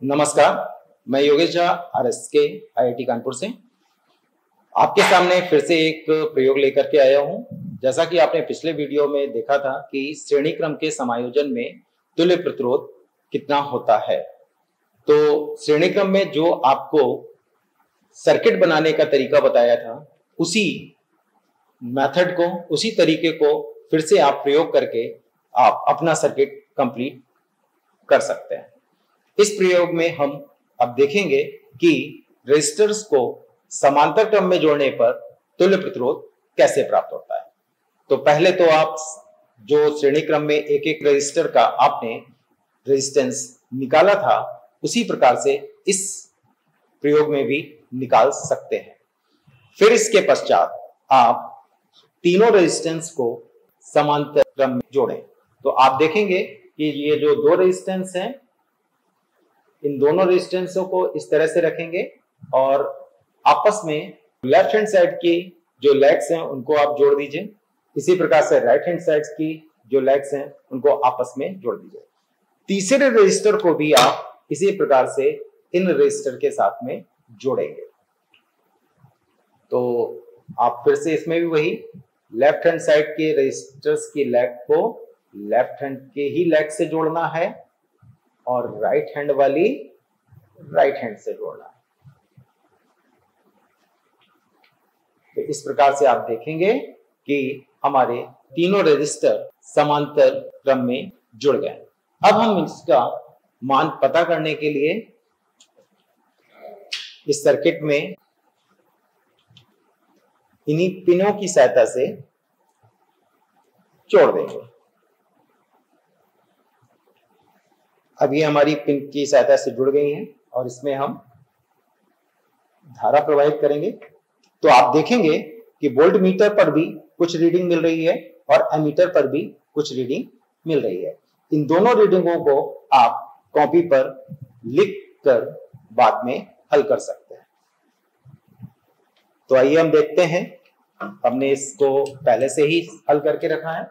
नमस्कार, मैं Yogesh Jha RSK IIT Kanpur से आपके सामने फिर से एक प्रयोग लेकर के आया हूं। जैसा कि आपने पिछले वीडियो में देखा था कि श्रेणी क्रम के समायोजन में तुल्य प्रतिरोध कितना होता है, तो श्रेणी क्रम में जो आपको सर्किट बनाने का तरीका बताया था, उसी मेथड को, उसी तरीके को फिर से आप प्रयोग करके आप अपना सर्किट कंप्लीट कर सकते हैं। इस प्रयोग में हम अब देखेंगे कि रेजिस्टर्स को समांतर क्रम में जोड़ने पर तुल्य प्रतिरोध कैसे प्राप्त होता है। तो पहले तो आप जो श्रेणी क्रम में एक एक रेजिस्टर का आपने रेजिस्टेंस निकाला था, उसी प्रकार से इस प्रयोग में भी निकाल सकते हैं। फिर इसके पश्चात आप तीनों रेजिस्टेंस को समांतर क्रम में जोड़ें तो आप देखेंगे कि ये जो दो रेजिस्टेंस हैं, इन दोनों रेजिस्टेंसों को इस तरह से रखेंगे और आपस में लेफ्ट हैंड साइड की जो लेग्स हैं उनको आप जोड़ दीजिए। इसी प्रकार से राइट हैंड साइड की जो लेग्स हैं उनको आपस में जोड़ दीजिए। तीसरे रजिस्टर को भी आप इसी प्रकार से इन रजिस्टर के साथ में जोड़ेंगे। तो आप फिर से इसमें भी वही लेफ्ट हैंड साइड के रजिस्टर्स की लेग को लेफ्ट हैंड के ही लेग से जोड़ना है और राइट हैंड वाली राइट हैंड से जोड़ना है। तो इस प्रकार से आप देखेंगे कि हमारे तीनों रजिस्टर समांतर क्रम में जुड़ गए। अब हम इसका मान पता करने के लिए इस सर्किट में इन्हीं पिनों की सहायता से जोड़ देंगे। अब ये हमारी पिन की सहायता से जुड़ गई हैं और इसमें हम धारा प्रवाहित करेंगे। तो आप देखेंगे कि वोल्ट मीटर पर भी कुछ रीडिंग मिल रही है और एमीटर पर भी कुछ रीडिंग मिल रही है। इन दोनों रीडिंगों को आप कॉपी पर लिख कर बाद में हल कर सकते हैं। तो आइए हम देखते हैं, हमने इसको पहले से ही हल करके रखा है।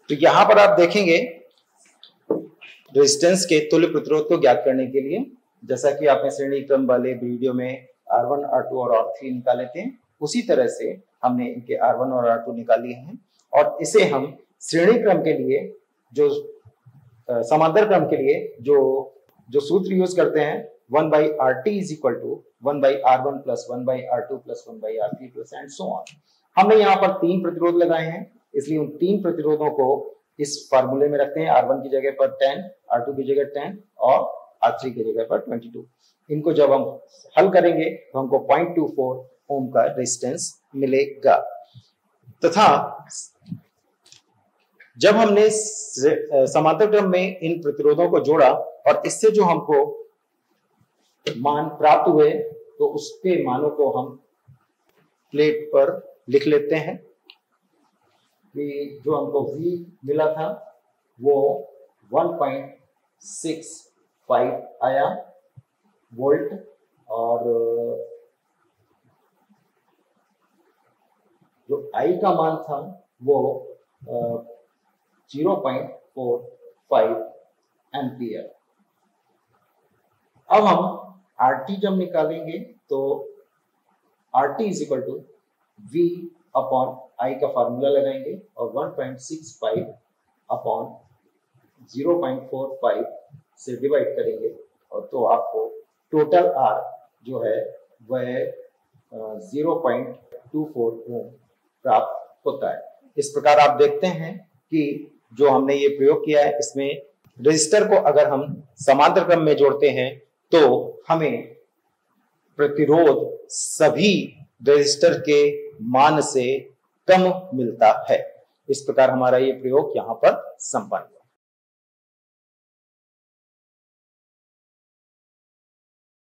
तो यहां पर आप देखेंगे रेजिस्टेंस के तुल्य प्रतिरोध को ज्ञात करने के लिए, जैसा कि आपने श्रेणी क्रम वाले वीडियो में R1, R2 और R3 निकाले थे, उसी तरह से हमने इनके R1 और R2 निकाल लिए हैं और इसे हम श्रेणी क्रम के लिए, जो समांतर क्रम के लिए जो सूत्र यूज करते हैं, 1/RT = 1/R1 + 1/R2 + 1/R3 + and so on. हमने यहाँ पर 3 प्रतिरोध लगाए हैं, इसलिए उन 3 प्रतिरोधों को इस फार्मूले में रखते हैं। R1 की जगह पर 10, R2 की जगह 10 और R3 की जगह पर 22। इनको जब हम हल करेंगे तो हमको 0.24 ओम का रेजिस्टेंस मिलेगा। तथा जब हमने समांतर क्रम में इन प्रतिरोधों को जोड़ा और इससे जो हमको मान प्राप्त हुए, तो उसके मानों को हम प्लेट पर लिख लेते हैं कि जो हमको V मिला था वो 1.65 आया वोल्ट और जो I का मान था वो 0.45 एम्पियर। अब हम RT जब निकालेंगे तो RT = V/I का फार्मूला लगाएंगे और 1.65 अपॉन 0.45 से डिवाइड करेंगे और तो आपको टोटल R जो है वह 0.24 ओम प्राप्त होता है। इस प्रकार आप देखते हैं कि जो हमने ये प्रयोग किया है, इसमें रेजिस्टर को अगर हम समांतर क्रम में जोड़ते हैं तो हमें प्रतिरोध सभी रेजिस्टर के मान से कम मिलता है। इस प्रकार हमारा ये प्रयोग यहाँ पर संपन्न।